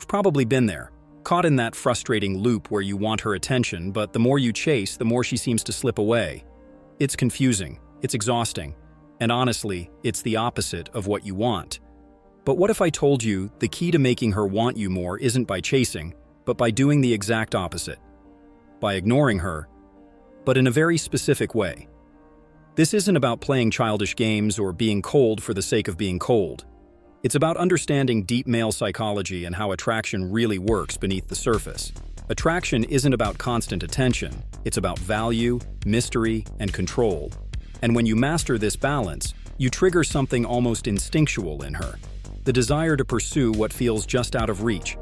You've probably been there, caught in that frustrating loop where you want her attention, but the more you chase, the more she seems to slip away. It's confusing, it's exhausting, and honestly, it's the opposite of what you want. But what if I told you the key to making her want you more isn't by chasing, but by doing the exact opposite? By ignoring her, but in a very specific way. This isn't about playing childish games or being cold for the sake of being cold. It's about understanding deep male psychology and how attraction really works beneath the surface. Attraction isn't about constant attention, it's about value, mystery, and control. And when you master this balance, you trigger something almost instinctual in her, the desire to pursue what feels just out of reach.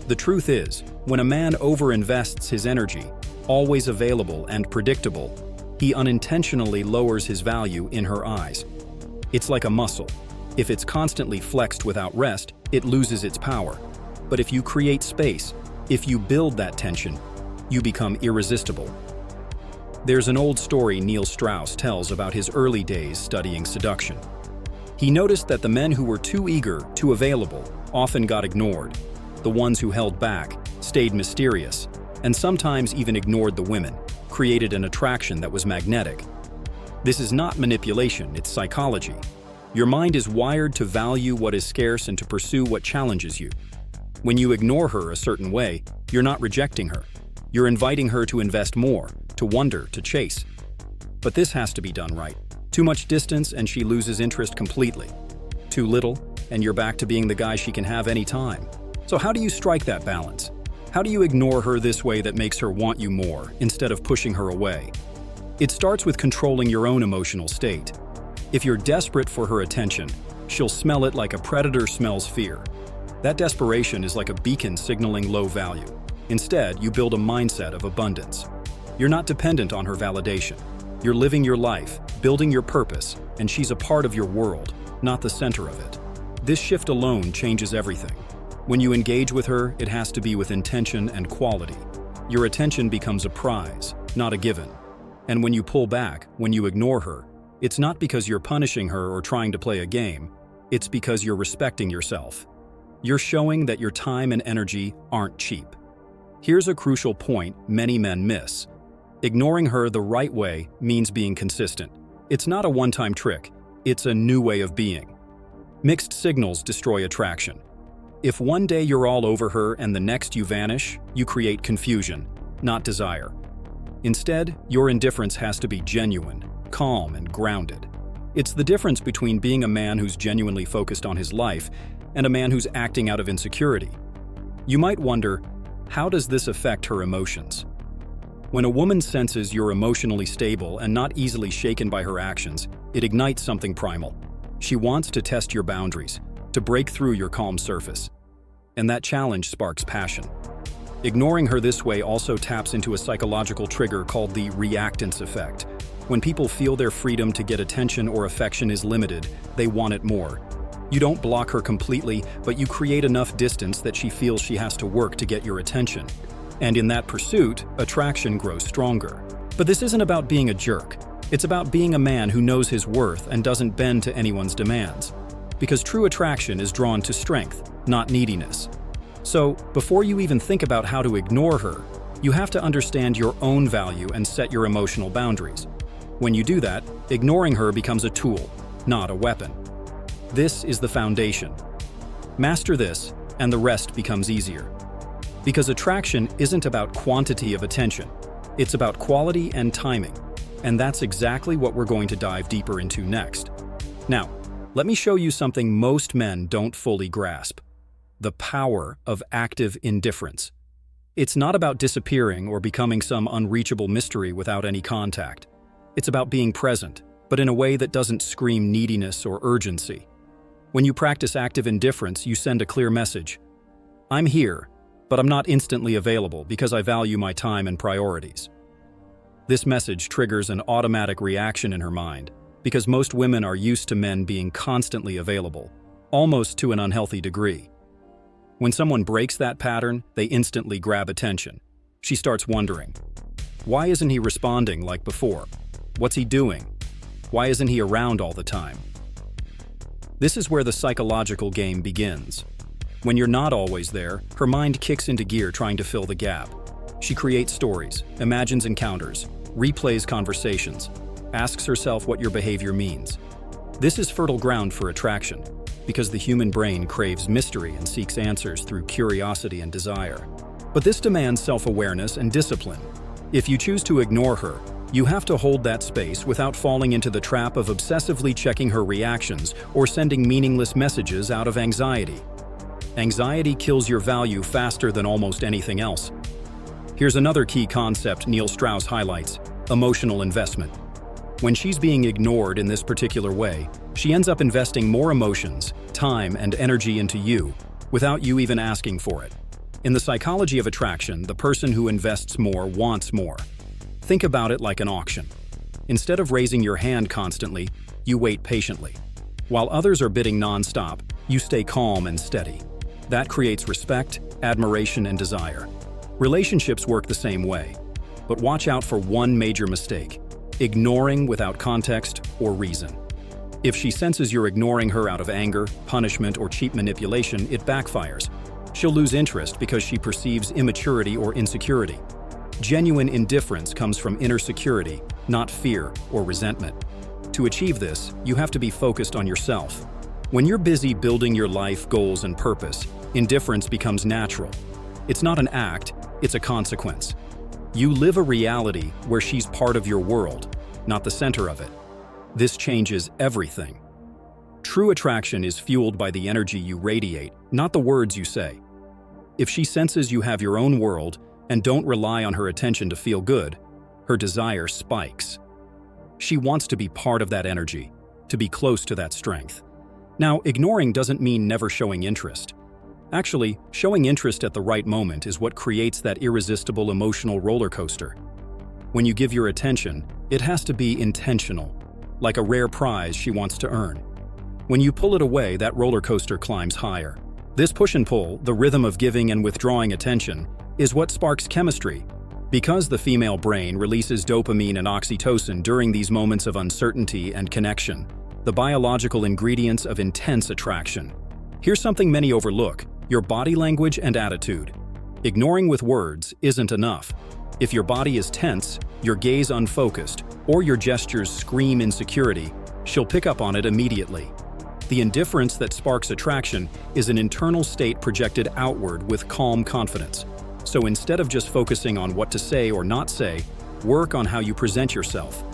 The truth is, when a man overinvests his energy, always available and predictable, he unintentionally lowers his value in her eyes. It's like a muscle. If it's constantly flexed without rest, it loses its power. But if you create space, if you build that tension, you become irresistible. There's an old story Neil Strauss tells about his early days studying seduction. He noticed that the men who were too eager, too available, often got ignored. The ones who held back, stayed mysterious, and sometimes even ignored the women, created an attraction that was magnetic. This is not manipulation, it's psychology. Your mind is wired to value what is scarce and to pursue what challenges you. When you ignore her a certain way, you're not rejecting her. You're inviting her to invest more, to wonder, to chase. But this has to be done right. Too much distance and she loses interest completely. Too little, and you're back to being the guy she can have anytime. So how do you strike that balance? How do you ignore her this way that makes her want you more, instead of pushing her away? It starts with controlling your own emotional state. If you're desperate for her attention, she'll smell it like a predator smells fear. That desperation is like a beacon signaling low value. Instead, you build a mindset of abundance. You're not dependent on her validation. You're living your life, building your purpose, and she's a part of your world, not the center of it. This shift alone changes everything. When you engage with her, it has to be with intention and quality. Your attention becomes a prize, not a given. And when you pull back, when you ignore her, it's not because you're punishing her or trying to play a game. It's because you're respecting yourself. You're showing that your time and energy aren't cheap. Here's a crucial point many men miss. Ignoring her the right way means being consistent. It's not a one-time trick. It's a new way of being. Mixed signals destroy attraction. If one day you're all over her and the next you vanish, you create confusion, not desire. Instead, your indifference has to be genuine, calm, and grounded. It's the difference between being a man who's genuinely focused on his life and a man who's acting out of insecurity. You might wonder, how does this affect her emotions? When a woman senses you're emotionally stable and not easily shaken by her actions, it ignites something primal. She wants to test your boundaries, to break through your calm surface. And that challenge sparks passion. Ignoring her this way also taps into a psychological trigger called the reactance effect. When people feel their freedom to get attention or affection is limited, they want it more. You don't block her completely, but you create enough distance that she feels she has to work to get your attention. And in that pursuit, attraction grows stronger. But this isn't about being a jerk. It's about being a man who knows his worth and doesn't bend to anyone's demands. Because true attraction is drawn to strength, not neediness. So, before you even think about how to ignore her, you have to understand your own value and set your emotional boundaries. When you do that, ignoring her becomes a tool, not a weapon. This is the foundation. Master this, and the rest becomes easier. Because attraction isn't about quantity of attention, it's about quality and timing. And that's exactly what we're going to dive deeper into next. Now, let me show you something most men don't fully grasp: the power of active indifference. It's not about disappearing or becoming some unreachable mystery without any contact. It's about being present, but in a way that doesn't scream neediness or urgency. When you practice active indifference, you send a clear message. I'm here, but I'm not instantly available because I value my time and priorities. This message triggers an automatic reaction in her mind, because most women are used to men being constantly available, almost to an unhealthy degree. When someone breaks that pattern, they instantly grab attention. She starts wondering, why isn't he responding like before? What's he doing? Why isn't he around all the time? This is where the psychological game begins. When you're not always there, her mind kicks into gear trying to fill the gap. She creates stories, imagines encounters, replays conversations, asks herself what your behavior means. This is fertile ground for attraction, because the human brain craves mystery and seeks answers through curiosity and desire. But this demands self-awareness and discipline. If you choose to ignore her, you have to hold that space without falling into the trap of obsessively checking her reactions or sending meaningless messages out of anxiety. Anxiety kills your value faster than almost anything else. Here's another key concept Neil Strauss highlights: emotional investment. When she's being ignored in this particular way, she ends up investing more emotions, time, and energy into you without you even asking for it. In the psychology of attraction, the person who invests more wants more. Think about it like an auction. Instead of raising your hand constantly, you wait patiently. While others are bidding non-stop, you stay calm and steady. That creates respect, admiration, and desire. Relationships work the same way. But watch out for one major mistake: ignoring without context or reason. If she senses you're ignoring her out of anger, punishment, or cheap manipulation, it backfires. She'll lose interest because she perceives immaturity or insecurity. Genuine indifference comes from inner security, not fear or resentment. To achieve this, you have to be focused on yourself. When you're busy building your life goals and purpose, indifference becomes natural. It's not an act, it's a consequence. You live a reality where she's part of your world, not the center of it. This changes everything. True attraction is fueled by the energy you radiate, not the words you say. If she senses you have your own world and don't rely on her attention to feel good, her desire spikes. She wants to be part of that energy, to be close to that strength. Now, ignoring doesn't mean never showing interest. Actually, showing interest at the right moment is what creates that irresistible emotional roller coaster. When you give your attention, it has to be intentional, like a rare prize she wants to earn. When you pull it away, that roller coaster climbs higher. This push and pull, the rhythm of giving and withdrawing attention, is what sparks chemistry. Because the female brain releases dopamine and oxytocin during these moments of uncertainty and connection, the biological ingredients of intense attraction. Here's something many overlook: your body language and attitude. Ignoring with words isn't enough. If your body is tense, your gaze unfocused, or your gestures scream insecurity, she'll pick up on it immediately. The indifference that sparks attraction is an internal state projected outward with calm confidence. So instead of just focusing on what to say or not say, work on how you present yourself.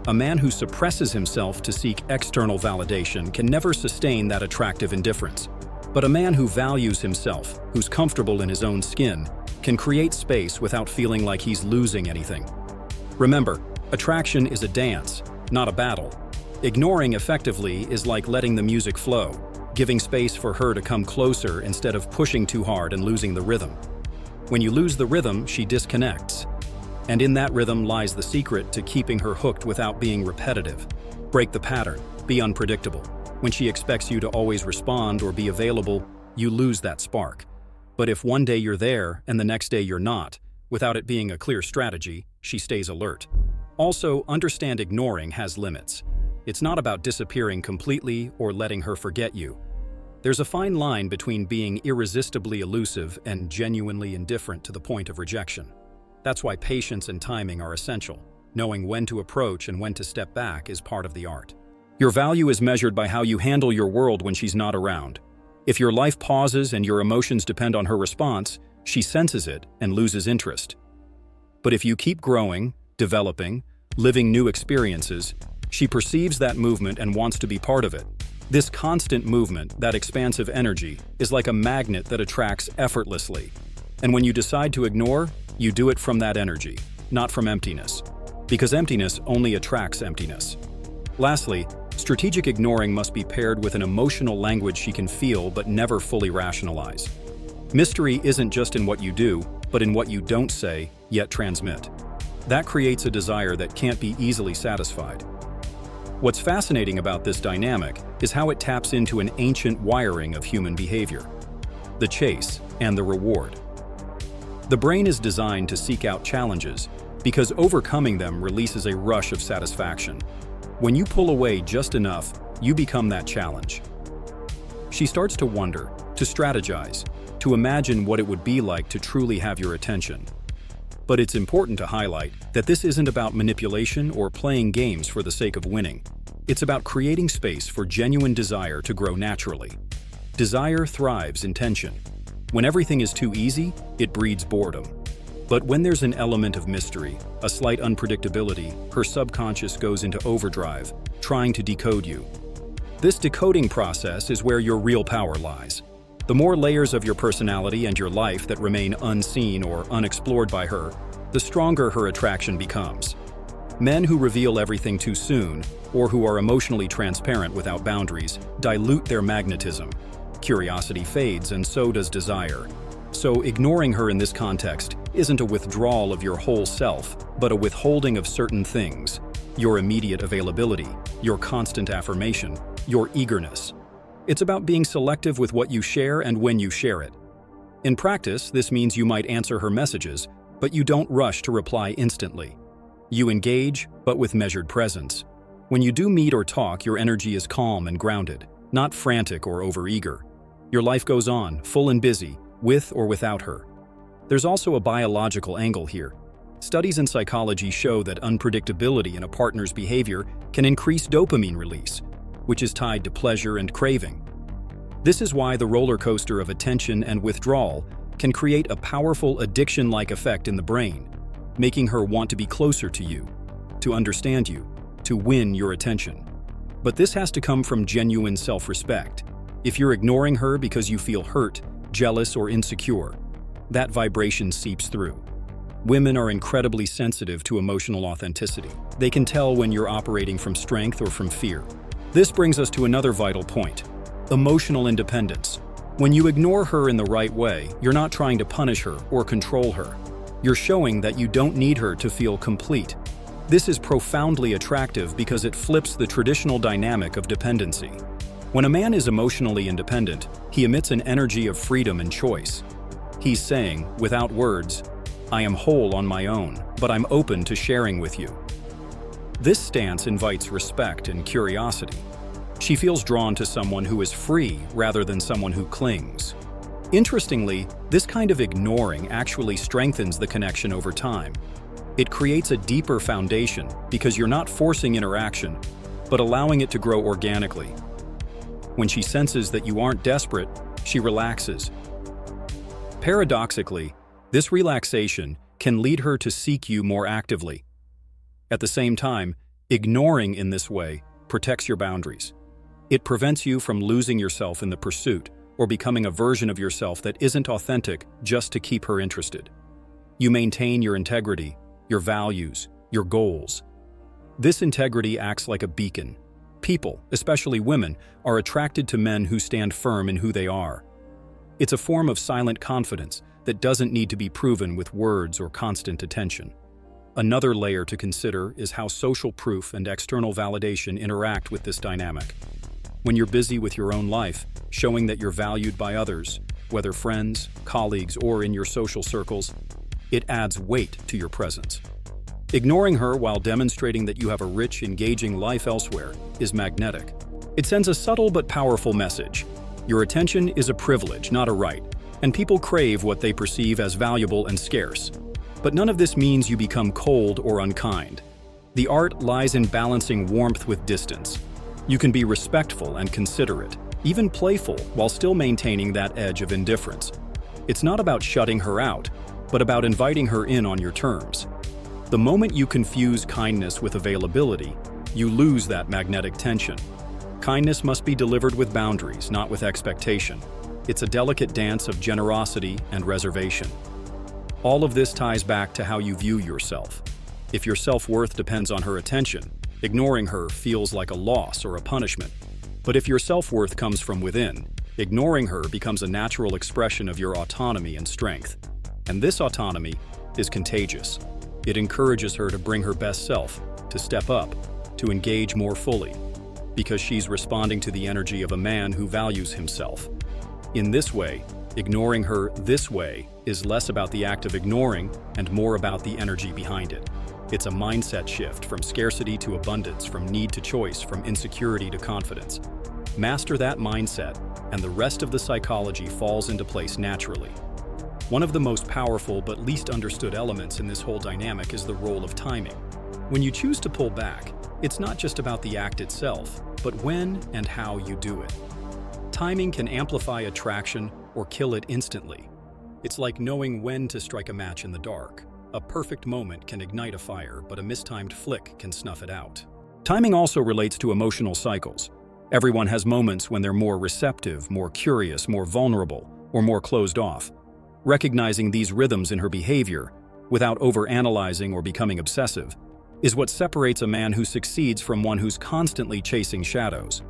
A man who suppresses himself to seek external validation can never sustain that attractive indifference. But a man who values himself, who's comfortable in his own skin, can create space without feeling like he's losing anything. Remember, attraction is a dance, not a battle. Ignoring effectively is like letting the music flow, giving space for her to come closer instead of pushing too hard and losing the rhythm. When you lose the rhythm, she disconnects. And in that rhythm lies the secret to keeping her hooked without being repetitive. Break the pattern, be unpredictable. When she expects you to always respond or be available, you lose that spark. But if one day you're there and the next day you're not, without it being a clear strategy, she stays alert. Also, understand ignoring has limits. It's not about disappearing completely or letting her forget you. There's a fine line between being irresistibly elusive and genuinely indifferent to the point of rejection. That's why patience and timing are essential. Knowing when to approach and when to step back is part of the art. Your value is measured by how you handle your world when she's not around. If your life pauses and your emotions depend on her response, she senses it and loses interest. But if you keep growing, developing, living new experiences, she perceives that movement and wants to be part of it. This constant movement, that expansive energy, is like a magnet that attracts effortlessly. And when you decide to ignore, you do it from that energy, not from emptiness. Because emptiness only attracts emptiness. Lastly, strategic ignoring must be paired with an emotional language she can feel but never fully rationalize. Mystery isn't just in what you do, but in what you don't say, yet transmit. That creates a desire that can't be easily satisfied. What's fascinating about this dynamic is how it taps into an ancient wiring of human behavior: the chase and the reward. The brain is designed to seek out challenges because overcoming them releases a rush of satisfaction. When you pull away just enough, you become that challenge. She starts to wonder, to strategize, to imagine what it would be like to truly have your attention. But it's important to highlight that this isn't about manipulation or playing games for the sake of winning. It's about creating space for genuine desire to grow naturally. Desire thrives in tension. When everything is too easy, it breeds boredom. But when there's an element of mystery, a slight unpredictability, her subconscious goes into overdrive, trying to decode you. This decoding process is where your real power lies. The more layers of your personality and your life that remain unseen or unexplored by her, the stronger her attraction becomes. Men who reveal everything too soon, or who are emotionally transparent without boundaries, dilute their magnetism. Curiosity fades, and so does desire. So ignoring her in this context isn't a withdrawal of your whole self, but a withholding of certain things: your immediate availability, your constant affirmation, your eagerness. It's about being selective with what you share and when you share it. In practice, this means you might answer her messages, but you don't rush to reply instantly. You engage, but with measured presence. When you do meet or talk, your energy is calm and grounded, not frantic or overeager. Your life goes on, full and busy, with or without her. There's also a biological angle here. Studies in psychology show that unpredictability in a partner's behavior can increase dopamine release, which is tied to pleasure and craving. This is why the roller coaster of attention and withdrawal can create a powerful addiction-like effect in the brain, making her want to be closer to you, to understand you, to win your attention. But this has to come from genuine self-respect. If you're ignoring her because you feel hurt, jealous, or insecure, that vibration seeps through. Women are incredibly sensitive to emotional authenticity. They can tell when you're operating from strength or from fear. This brings us to another vital point: emotional independence. When you ignore her in the right way, you're not trying to punish her or control her. You're showing that you don't need her to feel complete. This is profoundly attractive because it flips the traditional dynamic of dependency. When a man is emotionally independent, he emits an energy of freedom and choice. He's saying, without words, "I am whole on my own, but I'm open to sharing with you." This stance invites respect and curiosity. She feels drawn to someone who is free rather than someone who clings. Interestingly, this kind of ignoring actually strengthens the connection over time. It creates a deeper foundation because you're not forcing interaction, but allowing it to grow organically. When she senses that you aren't desperate, she relaxes. Paradoxically, this relaxation can lead her to seek you more actively. At the same time, ignoring in this way protects your boundaries. It prevents you from losing yourself in the pursuit or becoming a version of yourself that isn't authentic just to keep her interested. You maintain your integrity, your values, your goals. This integrity acts like a beacon. People, especially women, are attracted to men who stand firm in who they are. It's a form of silent confidence that doesn't need to be proven with words or constant attention. Another layer to consider is how social proof and external validation interact with this dynamic. When you're busy with your own life, showing that you're valued by others, whether friends, colleagues, or in your social circles, it adds weight to your presence. Ignoring her while demonstrating that you have a rich, engaging life elsewhere is magnetic. It sends a subtle but powerful message. Your attention is a privilege, not a right, and people crave what they perceive as valuable and scarce. But none of this means you become cold or unkind. The art lies in balancing warmth with distance. You can be respectful and considerate, even playful, while still maintaining that edge of indifference. It's not about shutting her out, but about inviting her in on your terms. The moment you confuse kindness with availability, you lose that magnetic tension. Kindness must be delivered with boundaries, not with expectation. It's a delicate dance of generosity and reservation. All of this ties back to how you view yourself. If your self-worth depends on her attention, ignoring her feels like a loss or a punishment. But if your self-worth comes from within, ignoring her becomes a natural expression of your autonomy and strength. And this autonomy is contagious. It encourages her to bring her best self, to step up, to engage more fully, because she's responding to the energy of a man who values himself. In this way, ignoring her this way is less about the act of ignoring and more about the energy behind it. It's a mindset shift from scarcity to abundance, from need to choice, from insecurity to confidence. Master that mindset, and the rest of the psychology falls into place naturally. One of the most powerful but least understood elements in this whole dynamic is the role of timing. When you choose to pull back, it's not just about the act itself, but when and how you do it. Timing can amplify attraction or kill it instantly. It's like knowing when to strike a match in the dark. A perfect moment can ignite a fire, but a mistimed flick can snuff it out. Timing also relates to emotional cycles. Everyone has moments when they're more receptive, more curious, more vulnerable, or more closed off. Recognizing these rhythms in her behavior, without overanalyzing or becoming obsessive, is what separates a man who succeeds from one who's constantly chasing shadows.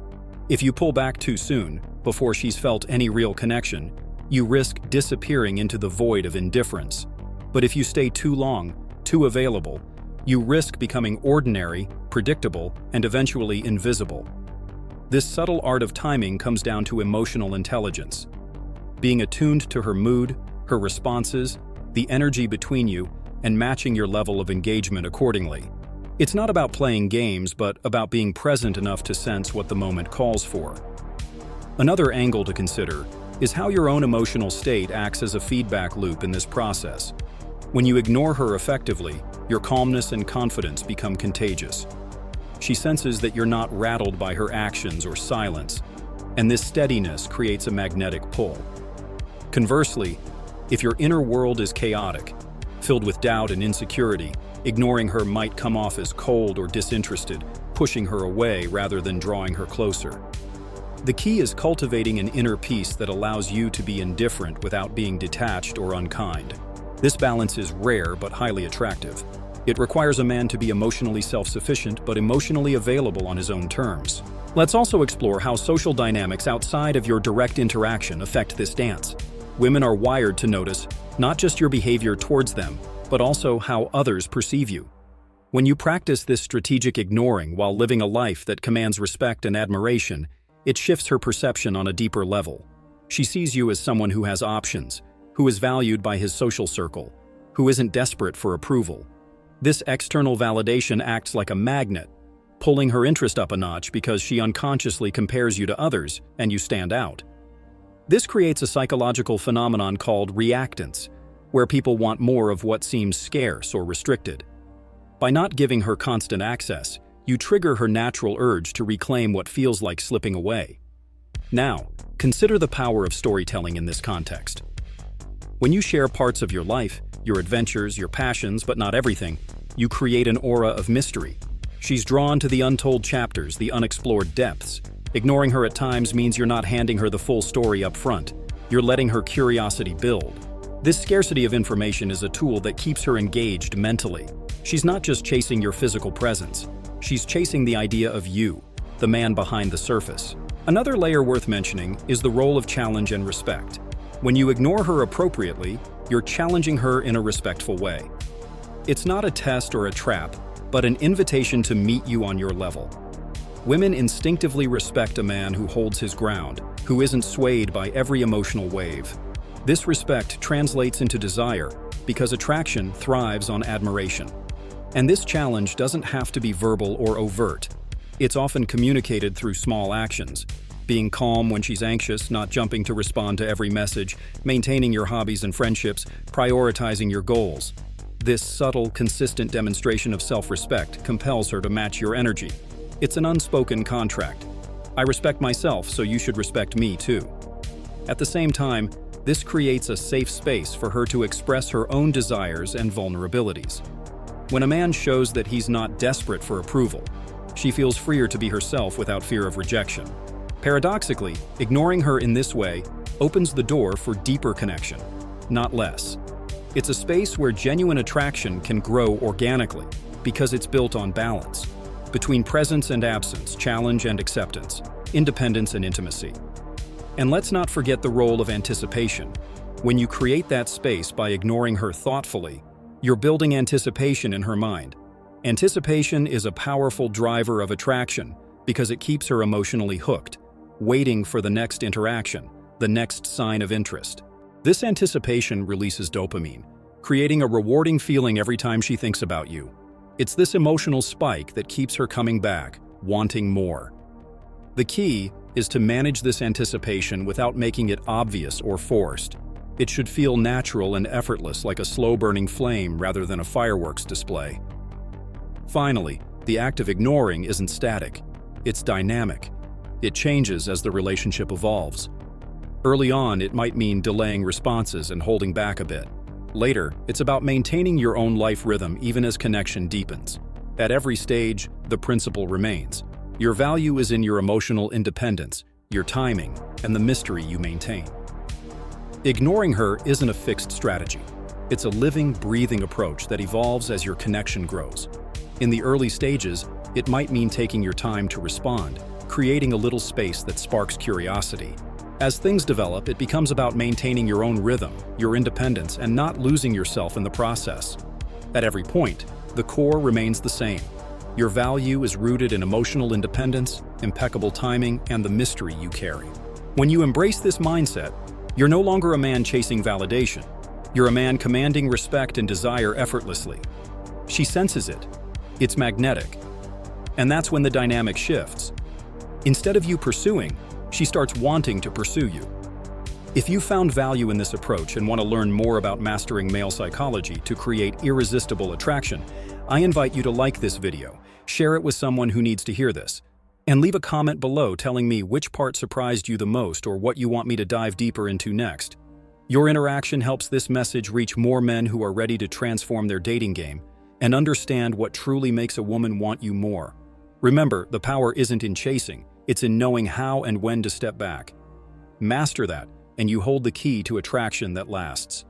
If you pull back too soon, before she's felt any real connection, you risk disappearing into the void of indifference. But if you stay too long, too available, you risk becoming ordinary, predictable, and eventually invisible. This subtle art of timing comes down to emotional intelligence. Being attuned to her mood, her responses, the energy between you, and matching your level of engagement accordingly. It's not about playing games, but about being present enough to sense what the moment calls for. Another angle to consider is how your own emotional state acts as a feedback loop in this process. When you ignore her effectively, your calmness and confidence become contagious. She senses that you're not rattled by her actions or silence, and this steadiness creates a magnetic pull. Conversely, if your inner world is chaotic, filled with doubt and insecurity, ignoring her might come off as cold or disinterested, pushing her away rather than drawing her closer. The key is cultivating an inner peace that allows you to be indifferent without being detached or unkind. This balance is rare but highly attractive. It requires a man to be emotionally self-sufficient but emotionally available on his own terms. Let's also explore how social dynamics outside of your direct interaction affect this dance. Women are wired to notice not just your behavior towards them, but also how others perceive you. When you practice this strategic ignoring while living a life that commands respect and admiration, it shifts her perception on a deeper level. She sees you as someone who has options, who is valued by his social circle, who isn't desperate for approval. This external validation acts like a magnet, pulling her interest up a notch because she unconsciously compares you to others and you stand out. This creates a psychological phenomenon called reactance, where people want more of what seems scarce or restricted. By not giving her constant access, you trigger her natural urge to reclaim what feels like slipping away. Now, consider the power of storytelling in this context. When you share parts of your life, your adventures, your passions, but not everything, you create an aura of mystery. She's drawn to the untold chapters, the unexplored depths. Ignoring her at times means you're not handing her the full story up front. You're letting her curiosity build. This scarcity of information is a tool that keeps her engaged mentally. She's not just chasing your physical presence. She's chasing the idea of you, the man behind the surface. Another layer worth mentioning is the role of challenge and respect. When you ignore her appropriately, you're challenging her in a respectful way. It's not a test or a trap, but an invitation to meet you on your level. Women instinctively respect a man who holds his ground, who isn't swayed by every emotional wave. This respect translates into desire because attraction thrives on admiration. And this challenge doesn't have to be verbal or overt. It's often communicated through small actions. Being calm when she's anxious, not jumping to respond to every message, maintaining your hobbies and friendships, prioritizing your goals. This subtle, consistent demonstration of self-respect compels her to match your energy. It's an unspoken contract. I respect myself, so you should respect me too. At the same time, this creates a safe space for her to express her own desires and vulnerabilities. When a man shows that he's not desperate for approval, she feels freer to be herself without fear of rejection. Paradoxically, ignoring her in this way opens the door for deeper connection, not less. It's a space where genuine attraction can grow organically because it's built on balance, between presence and absence, challenge and acceptance, independence and intimacy. And let's not forget the role of anticipation. When you create that space by ignoring her thoughtfully, you're building anticipation in her mind. Anticipation is a powerful driver of attraction because it keeps her emotionally hooked, waiting for the next interaction, the next sign of interest. This anticipation releases dopamine, creating a rewarding feeling every time she thinks about you. It's this emotional spike that keeps her coming back, wanting more. The key is to manage this anticipation without making it obvious or forced. It should feel natural and effortless, like a slow-burning flame rather than a fireworks display. Finally, the act of ignoring isn't static. It's dynamic. It changes as the relationship evolves. Early on, it might mean delaying responses and holding back a bit. Later, it's about maintaining your own life rhythm even as connection deepens. At every stage, the principle remains. Your value is in your emotional independence, your timing, and the mystery you maintain. Ignoring her isn't a fixed strategy. It's a living, breathing approach that evolves as your connection grows. In the early stages, it might mean taking your time to respond, creating a little space that sparks curiosity. As things develop, it becomes about maintaining your own rhythm, your independence, and not losing yourself in the process. At every point, the core remains the same. Your value is rooted in emotional independence, impeccable timing, and the mystery you carry. When you embrace this mindset, you're no longer a man chasing validation. You're a man commanding respect and desire effortlessly. She senses it. It's magnetic. And that's when the dynamic shifts. Instead of you pursuing, she starts wanting to pursue you. If you found value in this approach and want to learn more about mastering male psychology to create irresistible attraction, I invite you to like this video, share it with someone who needs to hear this, and leave a comment below telling me which part surprised you the most or what you want me to dive deeper into next. Your interaction helps this message reach more men who are ready to transform their dating game and understand what truly makes a woman want you more. Remember, the power isn't in chasing, it's in knowing how and when to step back. Master that, and you hold the key to attraction that lasts.